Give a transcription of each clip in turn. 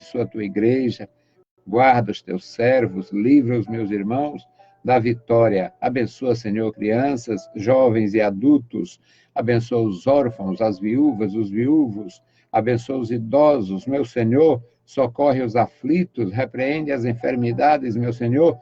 abençoa a tua igreja, guarda os teus servos, livra os meus irmãos da vitória. Abençoa, Senhor, crianças, jovens e adultos. Abençoa os órfãos, as viúvas, os viúvos. Abençoa os idosos, meu Senhor. Socorre os aflitos, repreende as enfermidades, meu Senhor.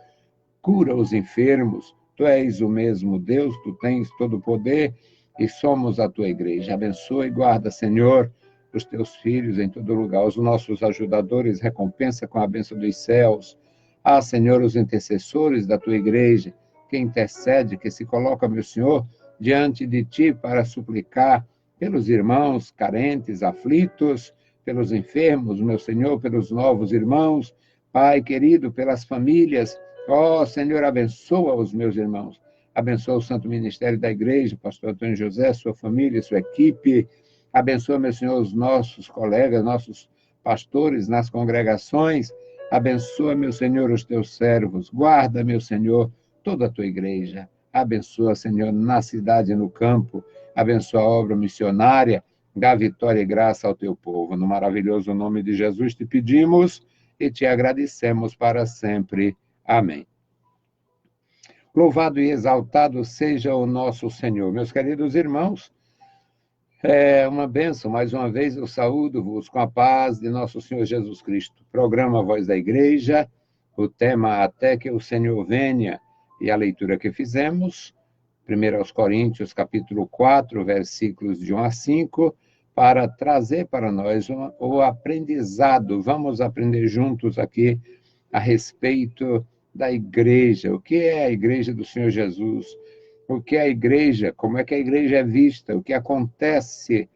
Cura os enfermos. Tu és o mesmo Deus, tu tens todo o poder e somos a tua igreja. Abençoa e guarda, Senhor, os teus filhos em todo lugar. Os nossos ajudadores, recompensa com a bênção dos céus. Ah, Senhor, os intercessores da tua igreja, que intercede, que se coloca, meu Senhor, diante de ti para suplicar pelos irmãos carentes, aflitos, pelos enfermos, meu Senhor, pelos novos irmãos. Pai querido, pelas famílias. Ó, Senhor, abençoa os meus irmãos. Abençoa o Santo Ministério da Igreja, pastor Antônio José, sua família, sua equipe. Abençoa, meu Senhor, os nossos colegas, nossos pastores nas congregações. Abençoa, meu Senhor, os teus servos. Guarda, meu Senhor, toda a tua igreja. Abençoa, Senhor, na cidade e no campo. Abençoa a obra missionária. Dá vitória e graça ao teu povo. No maravilhoso nome de Jesus te pedimos e te agradecemos para sempre. Amém. Louvado e exaltado seja o nosso Senhor. Meus queridos irmãos, é uma bênção, mais uma vez eu saúdo-vos com a paz de nosso Senhor Jesus Cristo. Programa Voz da Igreja, o tema Até que o Senhor venha, e a leitura que fizemos, 1 Coríntios, capítulo 4, versículos de 1 a 5, para trazer para nós o aprendizado. Vamos aprender juntos aqui a respeito da igreja. O que é a igreja do Senhor Jesus? O que é a igreja? Como é que a igreja é vista? O que acontece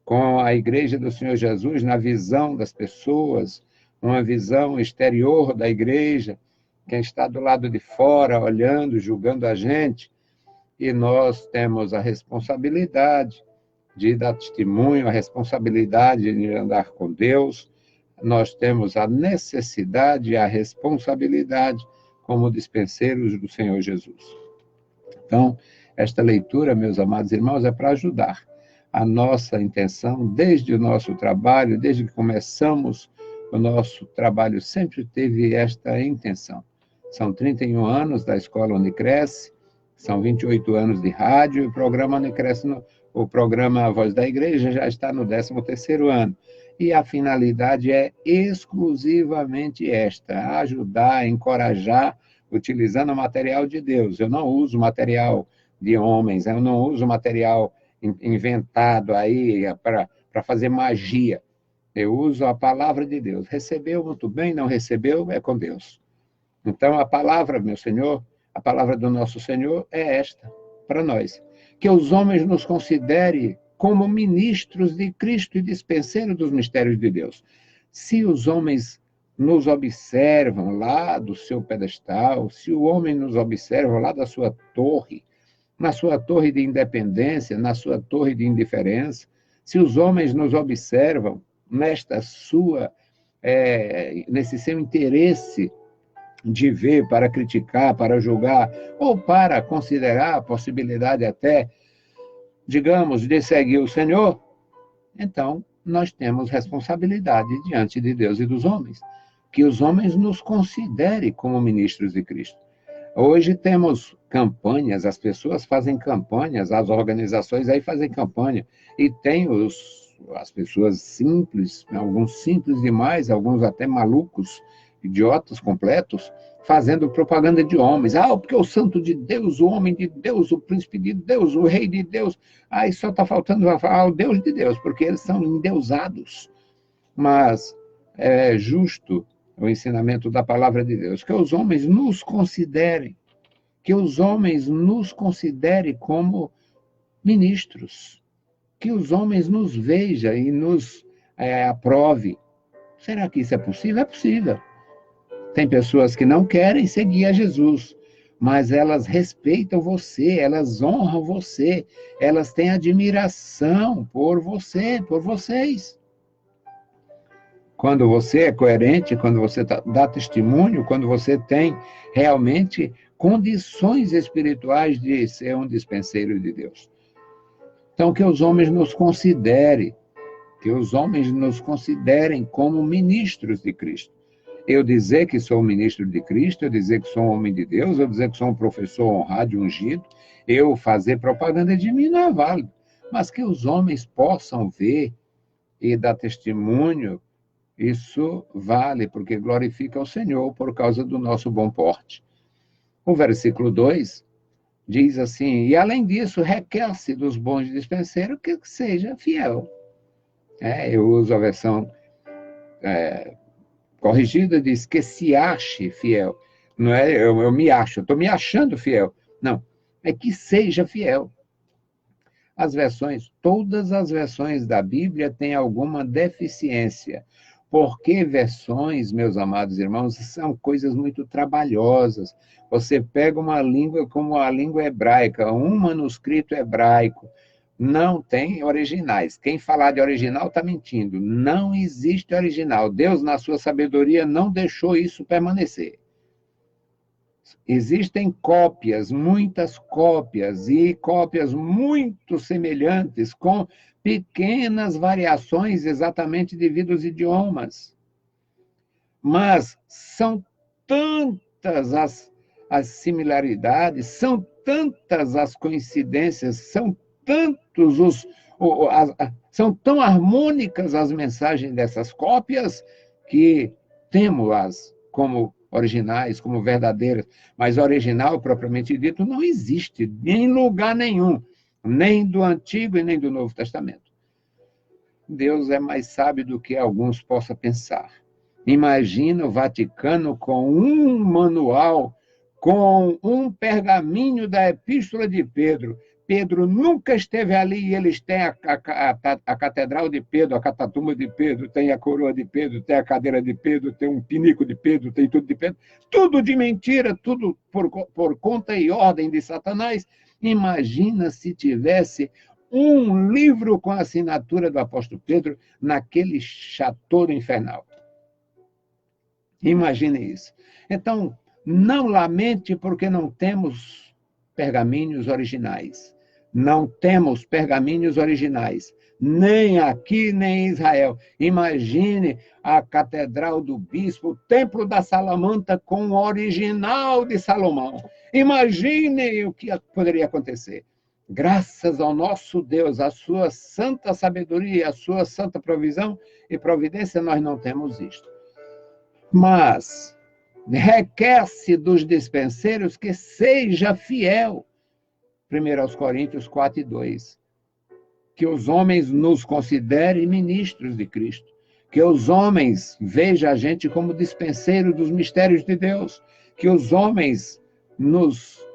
com a igreja do Senhor Jesus na visão das pessoas? Uma visão exterior da igreja, quem está do lado de fora, olhando, julgando a gente. E nós temos a responsabilidade de dar testemunho, a responsabilidade de andar com Deus. Nós temos a necessidade e a responsabilidade como dispenseiros do Senhor Jesus. Então, esta leitura, meus amados irmãos, é para ajudar. A nossa intenção, desde o nosso trabalho, desde que começamos o nosso trabalho, sempre teve esta intenção. São 31 anos da Escola Unicresce, são 28 anos de rádio, e o programa Unicresce, o programa Voz da Igreja, já está no 13º ano. E a finalidade é exclusivamente esta: ajudar, encorajar, utilizando o material de Deus. Eu não uso material de homens, eu não uso material inventado aí para fazer magia. Eu uso a palavra de Deus. Recebeu, muito bem; não recebeu, é com Deus. Então, a palavra, meu Senhor, a palavra do nosso Senhor é esta, para nós: que os homens nos considerem como ministros de Cristo e dispenseiros dos mistérios de Deus. Se os homens nos observam lá do seu pedestal, se o homem nos observa lá da sua torre, na sua torre de independência, na sua torre de indiferença, se os homens nos observam nesse seu interesse de ver, para criticar, para julgar, ou para considerar a possibilidade até, digamos, de seguir o Senhor, então nós temos responsabilidade diante de Deus e dos homens, que os homens nos considerem como ministros de Cristo. Hoje temos campanhas, as pessoas fazem campanhas, as organizações aí fazem campanha, e tem as pessoas simples, alguns simples demais, alguns até malucos, idiotas completos, fazendo propaganda de homens. Porque o santo de Deus, o homem de Deus, o príncipe de Deus, o rei de Deus. Só está faltando falar o Deus de Deus, porque eles são endeusados. Mas é justo o ensinamento da palavra de Deus, que os homens nos considerem, como ministros, que os homens nos vejam e nos aprove. Será que isso é possível? É possível. Tem pessoas que não querem seguir a Jesus, mas elas respeitam você, elas honram você, elas têm admiração por você, por vocês. Quando você é coerente, quando você dá testemunho, quando você tem realmente condições espirituais de ser um dispenseiro de Deus. Então, que os homens nos considerem que os homens nos considerem como ministros de Cristo. Eu dizer que sou ministro de Cristo, eu dizer que sou um homem de Deus, eu dizer que sou um professor honrado e ungido, eu fazer propaganda de mim não é válido. Mas que os homens possam ver e dar testemunho, isso vale, porque glorifica o Senhor por causa do nosso bom porte. O versículo 2 diz assim: e além disso, requer-se dos bons dispenseiros que seja fiel. Eu uso a versão corrigida, diz que se ache fiel. Não é eu me acho, eu estou me achando fiel. Não, é que seja fiel. Todas as versões da Bíblia têm alguma deficiência. Porque versões, meus amados irmãos, são coisas muito trabalhosas. Você pega uma língua como a língua hebraica, um manuscrito hebraico, não tem originais. Quem falar de original está mentindo. Não existe original. Deus, na sua sabedoria, não deixou isso permanecer. Existem cópias, muitas cópias, e cópias muito semelhantes, com pequenas variações exatamente devido aos idiomas. Mas são tantas as similaridades, são tantas as coincidências, são tantos são tão harmônicas as mensagens dessas cópias que temos-las como originais, como verdadeiras, mas original, propriamente dito, não existe em lugar nenhum, nem do Antigo e nem do Novo Testamento. Deus é mais sábio do que alguns possam pensar. Imagina o Vaticano com um manual, com um pergaminho da Epístola de Pedro. Pedro nunca esteve ali e eles têm a Catedral de Pedro, a Catatumba de Pedro, tem a coroa de Pedro, tem a cadeira de Pedro, tem um pinico de Pedro, tem tudo de Pedro. Tudo de mentira, tudo por conta e ordem de Satanás. Imagina se tivesse um livro com a assinatura do apóstolo Pedro naquele chatouro infernal. Imagine isso. Então, não lamente porque não temos pergaminhos originais. Não temos pergaminhos originais, nem aqui, nem em Israel. Imagine a Catedral do Bispo, o Templo da Salamanta com o original de Salomão. Imagine o que poderia acontecer. Graças ao nosso Deus, a sua santa sabedoria, a sua santa provisão e providência, nós não temos isto. Mas requer-se dos dispenseiros que seja fiel. 1 Coríntios 4:2. Que os homens nos considerem ministros de Cristo. Que os homens vejam a gente como dispenseiro dos mistérios de Deus. Que os homens nos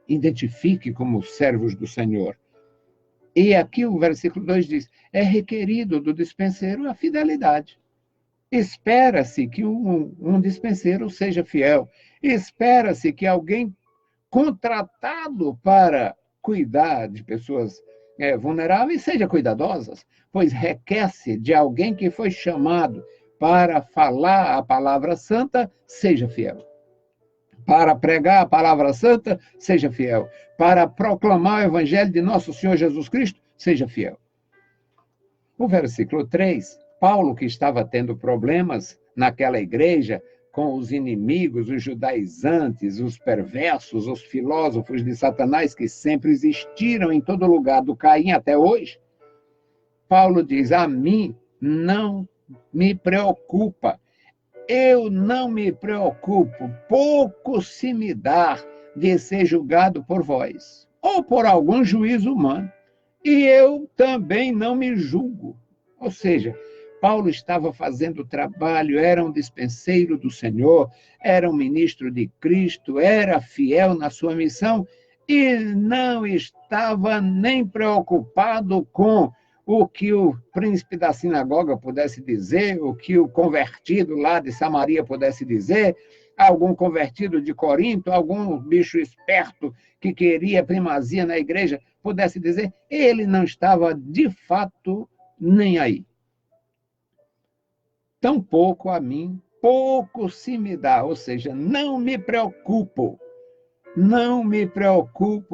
identifiquem como servos do Senhor. E aqui o versículo 2 diz: é requerido do dispenseiro a fidelidade. Espera-se que um dispenseiro seja fiel. Espera-se que alguém contratado para cuidar de pessoas vulneráveis seja cuidadosas, pois requer-se de alguém que foi chamado para falar a palavra santa, seja fiel. Para pregar a palavra santa, seja fiel. Para proclamar o evangelho de nosso Senhor Jesus Cristo, seja fiel. O versículo 3, Paulo, que estava tendo problemas naquela igreja com os inimigos, os judaizantes, os perversos, os filósofos de Satanás, que sempre existiram em todo lugar, do Caim até hoje, Paulo diz: a mim não me preocupa. Eu não me preocupo, pouco se me dá de ser julgado por vós, ou por algum juízo humano. E eu também não me julgo. Ou seja, Paulo estava fazendo trabalho, era um dispenseiro do Senhor, era um ministro de Cristo, era fiel na sua missão e não estava nem preocupado com o que o príncipe da sinagoga pudesse dizer, o que o convertido lá de Samaria pudesse dizer, algum convertido de Corinto, algum bicho esperto que queria primazia na igreja pudesse dizer. Ele não estava, de fato, nem aí. Tampouco a mim, pouco se me dá, ou seja, não me preocupo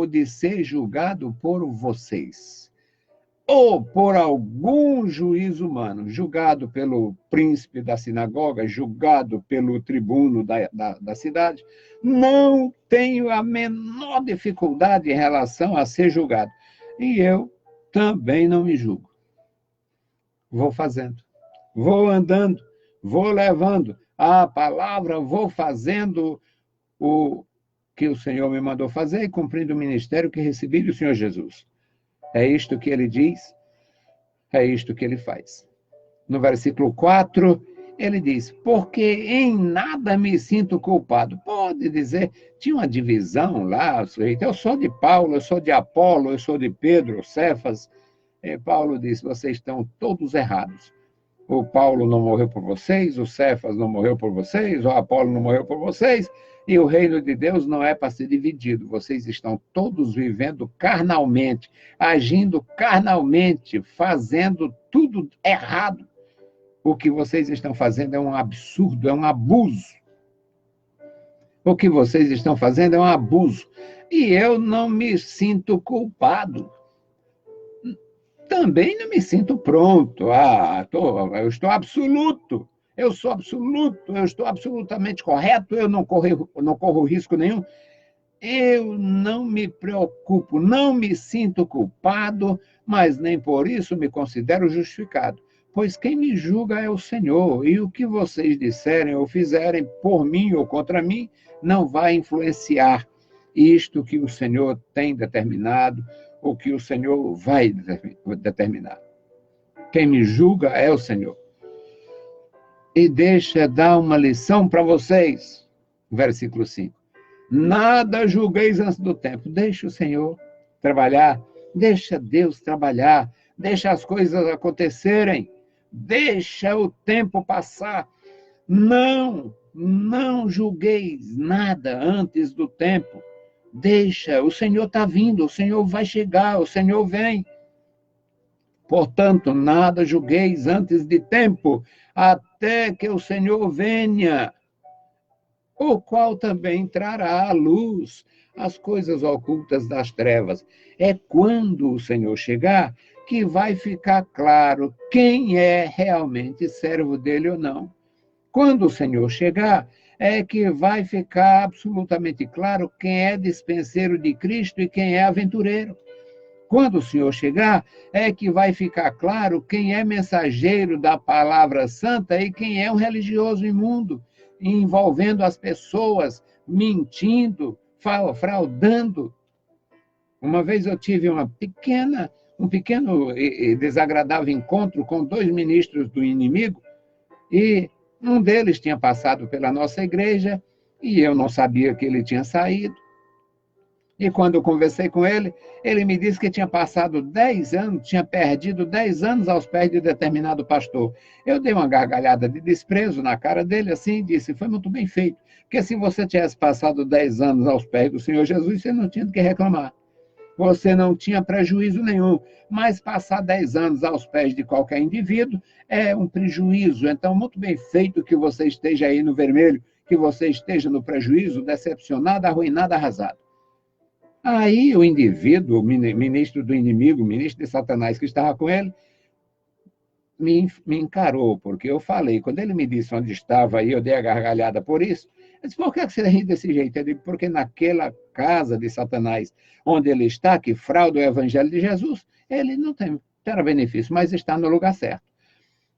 de ser julgado por vocês. ou por algum juiz humano, julgado pelo príncipe da sinagoga, julgado pelo tribuno da cidade, não tenho a menor dificuldade em relação a ser julgado. E eu também não me julgo. Vou fazendo, vou andando, vou levando a palavra, vou fazendo o que o Senhor me mandou fazer e cumprindo o ministério que recebi do Senhor Jesus. É isto que ele diz, é isto que ele faz. No versículo 4, ele diz, porque em nada me sinto culpado. Pode dizer, tinha uma divisão lá, eu sou de Paulo, eu sou de Apolo, eu sou de Pedro, Cefas. E Paulo diz, vocês estão todos errados. O Paulo não morreu por vocês, o Cefas não morreu por vocês, o Apolo não morreu por vocês, e o reino de Deus não é para ser dividido. Vocês estão todos vivendo carnalmente, agindo carnalmente, fazendo tudo errado. O que vocês estão fazendo é um absurdo, é um abuso. O que vocês estão fazendo é um abuso. E eu não me sinto culpado. Também não me sinto pronto. Eu estou absoluto. Eu sou absoluto, eu estou absolutamente correto, eu não corro risco nenhum. Eu não me preocupo, não me sinto culpado, mas nem por isso me considero justificado. Pois quem me julga é o Senhor, e o que vocês disserem ou fizerem por mim ou contra mim não vai influenciar isto que o Senhor tem determinado, ou que o Senhor vai determinar. Quem me julga é o Senhor. E deixa dar uma lição para vocês. Versículo 5. Nada julgueis antes do tempo. Deixa o Senhor trabalhar. Deixa Deus trabalhar. Deixa as coisas acontecerem. Deixa o tempo passar. Não julgueis nada antes do tempo. Deixa, o Senhor está vindo, o Senhor vai chegar, o Senhor vem. Portanto, nada julgueis antes de tempo, até que o Senhor venha, o qual também trará à luz as coisas ocultas das trevas. É quando o Senhor chegar que vai ficar claro quem é realmente servo dele ou não. Quando o Senhor chegar, é que vai ficar absolutamente claro quem é dispenseiro de Cristo e quem é aventureiro. Quando o Senhor chegar, é que vai ficar claro quem é mensageiro da palavra santa e quem é um religioso imundo, envolvendo as pessoas, mentindo, fraudando. Uma vez eu tive um pequeno e desagradável encontro com 2 ministros do inimigo, e um deles tinha passado pela nossa igreja e eu não sabia que ele tinha saído. E quando eu conversei com ele, ele me disse que tinha passado 10 anos, tinha perdido 10 anos aos pés de determinado pastor. Eu dei uma gargalhada de desprezo na cara dele assim e disse, foi muito bem feito, porque se você tivesse passado 10 anos aos pés do Senhor Jesus, você não tinha do que reclamar. Você não tinha prejuízo nenhum, mas passar 10 anos aos pés de qualquer indivíduo é um prejuízo. Então, muito bem feito que você esteja aí no vermelho, que você esteja no prejuízo, decepcionado, arruinado, arrasado. Aí o indivíduo, o ministro do inimigo, o ministro de Satanás que estava com ele, me encarou, porque eu falei, quando ele me disse onde estava, aí eu dei a gargalhada por isso. Eu disse, por que você ri desse jeito? Ele disse, porque naquela casa de Satanás, onde ele está, que frauda o evangelho de Jesus, ele não terá benefício, mas está no lugar certo.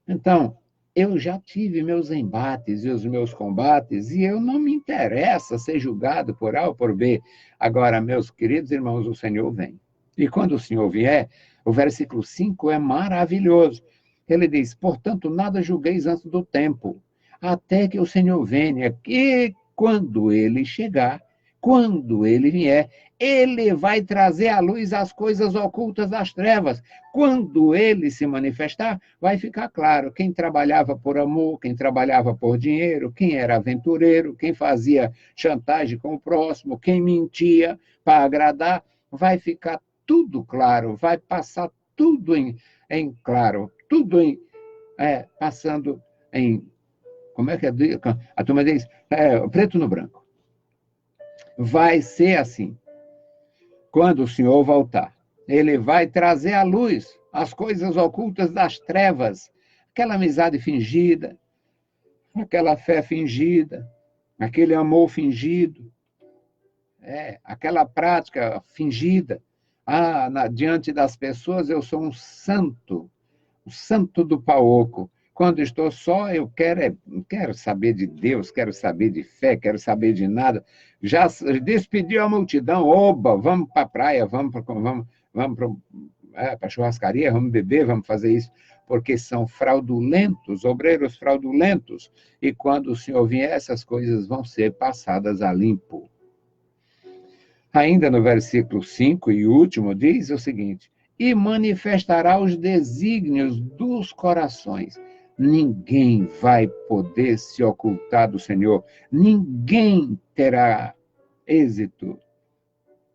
Então, eu já tive meus embates e os meus combates, e eu não me interessa ser julgado por A ou por B. Agora, meus queridos irmãos, o Senhor vem. E quando o Senhor vier, o versículo 5 é maravilhoso. Ele diz, portanto, nada julgueis antes do tempo, até que o Senhor venha, e quando ele chegar, quando ele vier, ele vai trazer à luz as coisas ocultas das trevas. Quando ele se manifestar, vai ficar claro quem trabalhava por amor, quem trabalhava por dinheiro, quem era aventureiro, quem fazia chantagem com o próximo, quem mentia para agradar. Vai ficar tudo claro, vai passar tudo em claro, tudo passando em... Como é que a turma diz? Preto no branco. Vai ser assim. Quando o Senhor voltar, ele vai trazer à luz as coisas ocultas das trevas, aquela amizade fingida, aquela fé fingida, aquele amor fingido, aquela prática fingida. Diante das pessoas eu sou um santo, o santo do paoco. Quando estou só, eu quero saber de Deus, quero saber de fé, quero saber de nada. Já despediu a multidão, oba, vamos para a praia, vamos para a churrascaria, vamos beber, vamos fazer isso, porque são fraudulentos, obreiros fraudulentos, e quando o Senhor vier, essas coisas vão ser passadas a limpo. Ainda no versículo 5 e último, diz o seguinte: e manifestará os desígnios dos corações. Ninguém vai poder se ocultar do Senhor, ninguém terá êxito,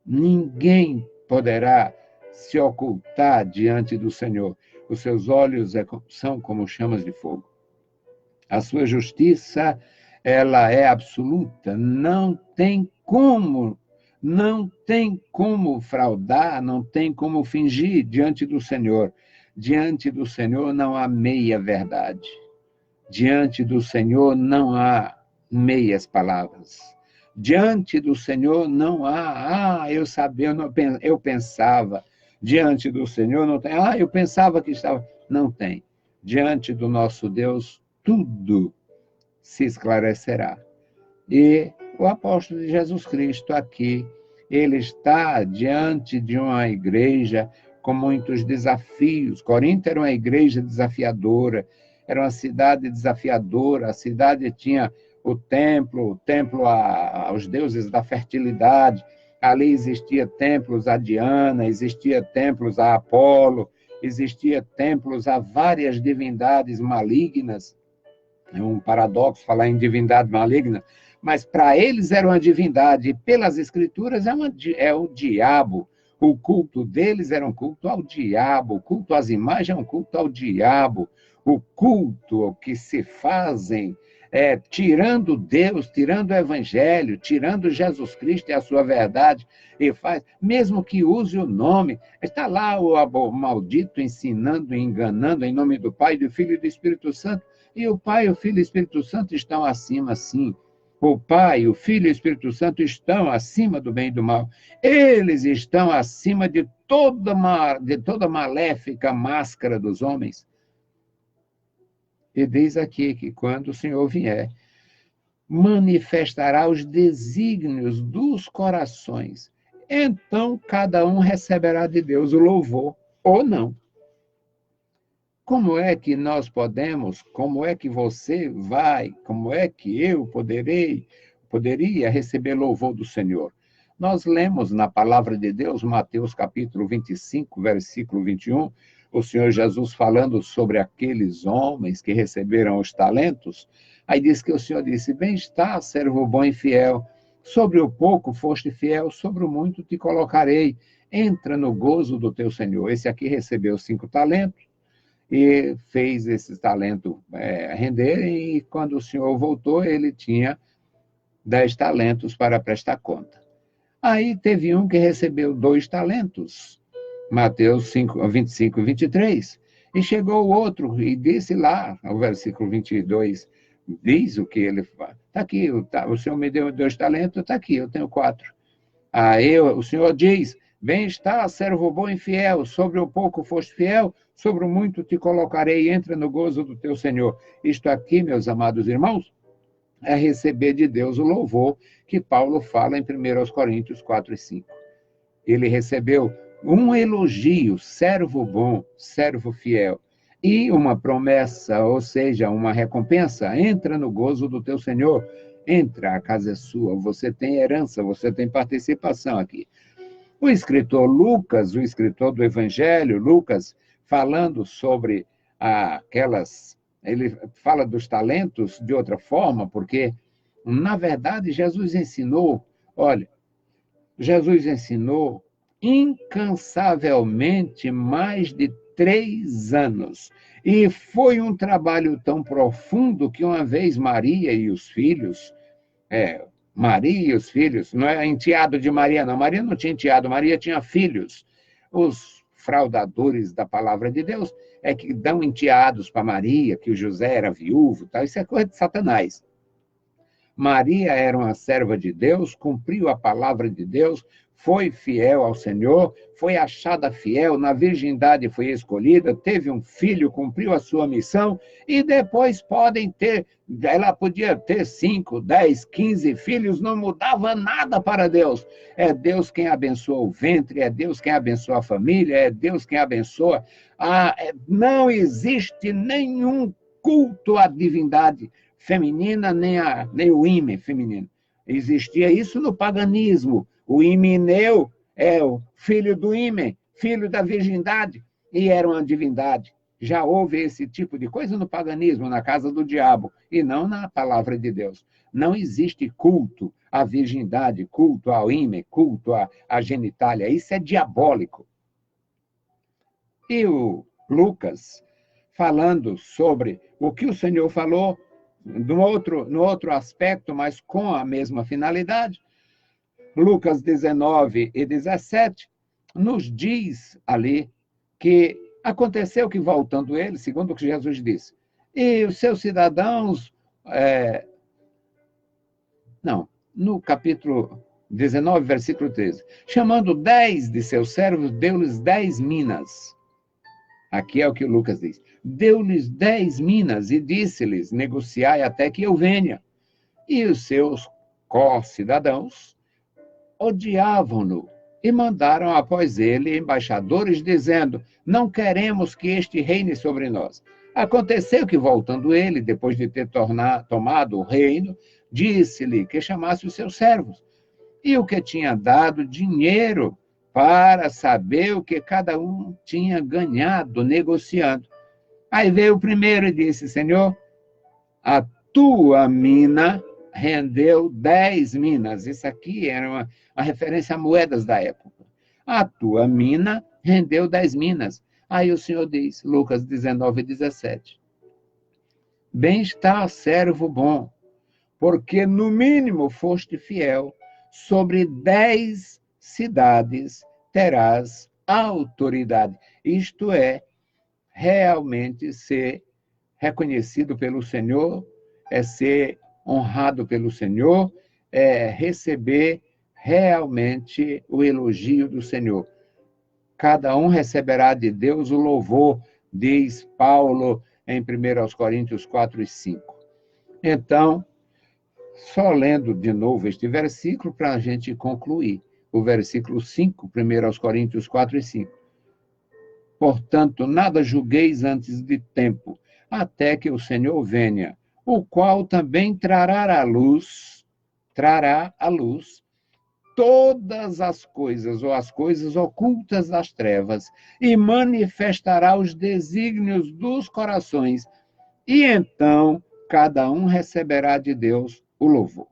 ninguém poderá se ocultar diante do Senhor. Os seus olhos são como chamas de fogo. A sua justiça, ela é absoluta, não tem como fraudar, não tem como fingir diante do Senhor. Diante do Senhor não há meia-verdade. Diante do Senhor não há meias palavras. Diante do Senhor não há, eu pensava. Diante do Senhor não tem, eu pensava que estava. Não tem. Diante do nosso Deus, tudo se esclarecerá. E o apóstolo de Jesus Cristo aqui, ele está diante de uma igreja com muitos desafios. Corinto era uma igreja desafiadora, era uma cidade desafiadora. A cidade tinha o templo aos deuses da fertilidade. Ali existia templos a Diana, existia templos a Apolo, existia templos a várias divindades malignas. É um paradoxo falar em divindade maligna, mas para eles era uma divindade, e pelas escrituras é o diabo. O culto deles era um culto ao diabo, o culto às imagens é um culto ao diabo. O culto que se fazem tirando Deus, tirando o Evangelho, tirando Jesus Cristo e a sua verdade, e faz, mesmo que use o nome, está lá o maldito ensinando e enganando em nome do Pai, do Filho e do Espírito Santo, e o Pai, o Filho e o Espírito Santo estão acima, sim. O Pai, o Filho e o Espírito Santo estão acima do bem e do mal. Eles estão acima de toda maléfica máscara dos homens. E diz aqui que quando o Senhor vier, manifestará os desígnios dos corações. Então, cada um receberá de Deus o louvor, ou não. Como é que nós podemos, como é que você vai, como é que eu poderia receber louvor do Senhor? Nós lemos na palavra de Deus, Mateus capítulo 25, versículo 21, o Senhor Jesus falando sobre aqueles homens que receberam os talentos. Aí diz que o Senhor disse: bem está, servo bom e fiel, sobre o pouco foste fiel, sobre o muito te colocarei, entra no gozo do teu Senhor. Esse aqui recebeu 5 talentos, e fez esse talento render, e quando o Senhor voltou, ele tinha 10 talentos para prestar conta. Aí teve um que recebeu 2 talentos, Mateus 25 e 23, e chegou o outro e disse lá, o versículo 22, diz o que ele faz. Está aqui, o Senhor me deu 2 talentos, está aqui, eu tenho 4. Aí o Senhor diz: bem está, servo bom e fiel, sobre o pouco foste fiel, sobre o muito te colocarei, entra no gozo do teu Senhor. Isto aqui, meus amados irmãos, é receber de Deus o louvor que Paulo fala em 1 Coríntios 4 e 5. Ele recebeu um elogio, servo bom, servo fiel, e uma promessa, ou seja, uma recompensa: entra no gozo do teu Senhor, entra, a casa é sua, você tem herança, você tem participação aqui. O escritor Lucas, o escritor do Evangelho, Lucas, falando sobre ele fala dos talentos de outra forma, porque, na verdade, Jesus ensinou incansavelmente mais de 3 anos. E foi um trabalho tão profundo que uma vez Maria e os filhos, não é enteado de Maria, não. Maria não tinha enteado, Maria tinha filhos. Os fraudadores da palavra de Deus, é que dão enteados para Maria, que o José era viúvo, tal. Isso é coisa de Satanás. Maria era uma serva de Deus, cumpriu a palavra de Deus, foi fiel ao Senhor, foi achada fiel, na virgindade foi escolhida, teve um filho, cumpriu a sua missão, e depois ela podia ter 5, 10, 15 filhos, não mudava nada para Deus. É Deus quem abençoa o ventre, é Deus quem abençoa a família, é Deus quem abençoa. Não existe nenhum culto à divindade feminina, nem o ímã feminino. Existia isso no paganismo. O Himeneu é o filho do ímã, filho da virgindade, e era uma divindade. Já houve esse tipo de coisa no paganismo, na casa do diabo, e não na palavra de Deus. Não existe culto à virgindade, culto ao ímã, culto à genitália. Isso é diabólico. E o Lucas, falando sobre o que o Senhor falou, no outro aspecto, mas com a mesma finalidade, Lucas 19 e 17, nos diz ali que aconteceu que, voltando ele, segundo o que Jesus disse, e os seus cidadãos... no capítulo 19, versículo 13, chamando 10 de seus servos, deu-lhes 10 minas. Aqui é o que o Lucas diz. Deu-lhes 10 minas e disse-lhes, negociai até que eu venha. E os seus co-cidadãos odiavam-no e mandaram após ele embaixadores, dizendo, não queremos que este reine sobre nós. Aconteceu que, voltando ele, depois de ter tomado o reino, disse-lhe que chamasse os seus servos, e o que tinha dado dinheiro para saber o que cada um tinha ganhado negociando. Aí veio o primeiro e disse, Senhor, a tua mina rendeu 10 minas. Isso aqui era uma referência a moedas da época. A tua mina rendeu 10 minas. Aí o Senhor diz, Lucas 19, 17. Bem está, servo bom, porque no mínimo foste fiel, sobre 10 cidades terás autoridade. Isto é, realmente ser reconhecido pelo Senhor, é ser honrado pelo Senhor, é receber realmente o elogio do Senhor. Cada um receberá de Deus o louvor, diz Paulo em 1 Coríntios 4 e 5. Então, só lendo de novo este versículo para a gente concluir. O versículo 5, 1 Coríntios 4 e 5. Portanto, nada julgueis antes de tempo, até que o Senhor venha, o qual também trará à luz todas as coisas, ou as coisas ocultas das trevas, e manifestará os desígnios dos corações, e então cada um receberá de Deus o louvor.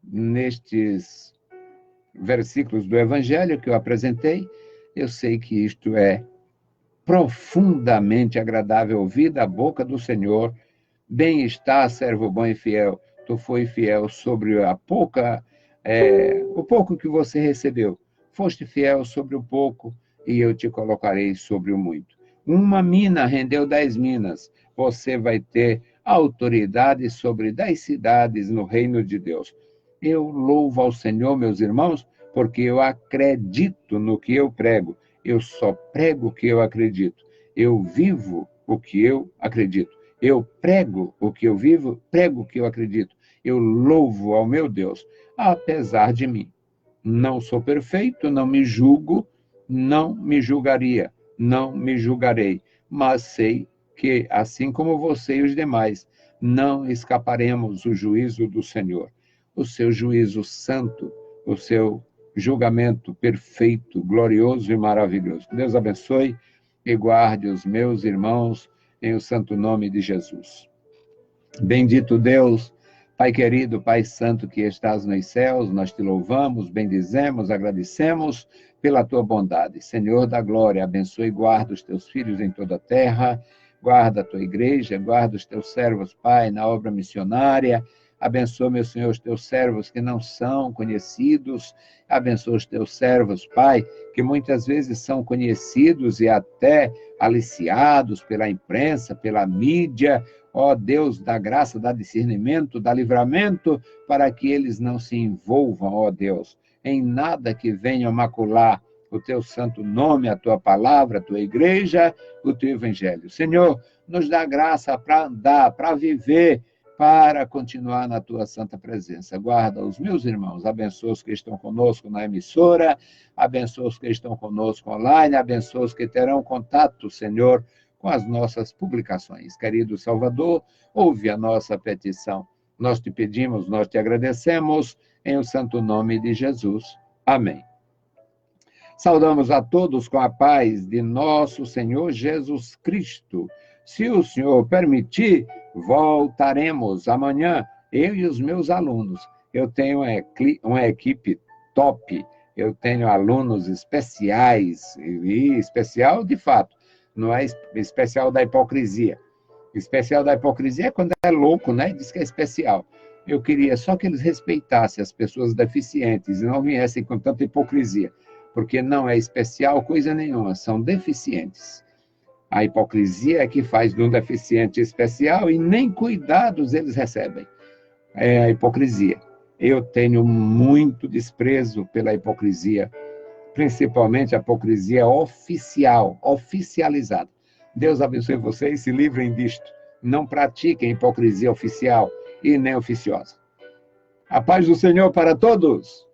Nestes versículos do Evangelho que eu apresentei, eu sei que isto é profundamente agradável ouvir da boca do Senhor. Bem está, servo bom e fiel, tu foi fiel sobre o pouco que você recebeu. Foste fiel sobre o pouco, e eu te colocarei sobre o muito. Uma mina rendeu 10 minas. Você vai ter autoridade sobre 10 cidades no reino de Deus. Eu louvo ao Senhor, meus irmãos, porque eu acredito no que eu prego. Eu só prego o que eu acredito. Eu vivo o que eu acredito. Eu prego o que eu vivo, prego o que eu acredito. Eu louvo ao meu Deus, apesar de mim. Não sou perfeito, não me julgo, não me julgaria, não me julgarei, mas sei que, assim como você e os demais, não escaparemos o juízo do Senhor. O seu juízo santo, o seu julgamento perfeito, glorioso e maravilhoso. Deus abençoe e guarde os meus irmãos em o santo nome de Jesus. Bendito Deus, Pai querido, Pai santo que estás nos céus, nós te louvamos, bendizemos, agradecemos pela tua bondade. Senhor da glória, abençoe e guarda os teus filhos em toda a terra, guarda a tua igreja, guarda os teus servos, Pai, na obra missionária, Abençoa, meu Senhor, os teus servos que não são conhecidos. Abençoa os teus servos, Pai, que muitas vezes são conhecidos e até aliciados pela imprensa, pela mídia. Ó Deus, dá graça, dá discernimento, dá livramento, para que eles não se envolvam, ó Deus, em nada que venha macular o teu santo nome, a tua palavra, a tua igreja, o teu evangelho. Senhor, nos dá graça para andar, para viver, para continuar na tua santa presença. Guarda os meus irmãos, abençoa os que estão conosco na emissora, abençoa os que estão conosco online, abençoa os que terão contato, Senhor, com as nossas publicações. Querido Salvador, ouve a nossa petição. Nós te pedimos, nós te agradecemos, em o santo nome de Jesus. Amém. Saudamos a todos com a paz de nosso Senhor Jesus Cristo. Se o Senhor permitir, voltaremos amanhã, eu e os meus alunos. Eu tenho uma equipe top, eu tenho alunos especiais, e especial de fato, não é especial da hipocrisia. Especial da hipocrisia é quando é louco, né? Diz que é especial. Eu queria só que eles respeitassem as pessoas deficientes e não viessem com tanta hipocrisia, porque não é especial coisa nenhuma, são deficientes. A hipocrisia é que faz de um deficiente especial e nem cuidados eles recebem. É a hipocrisia. Eu tenho muito desprezo pela hipocrisia, principalmente a hipocrisia oficial, oficializada. Deus abençoe vocês, se livrem disto. Não pratiquem hipocrisia oficial e nem oficiosa. A paz do Senhor para todos!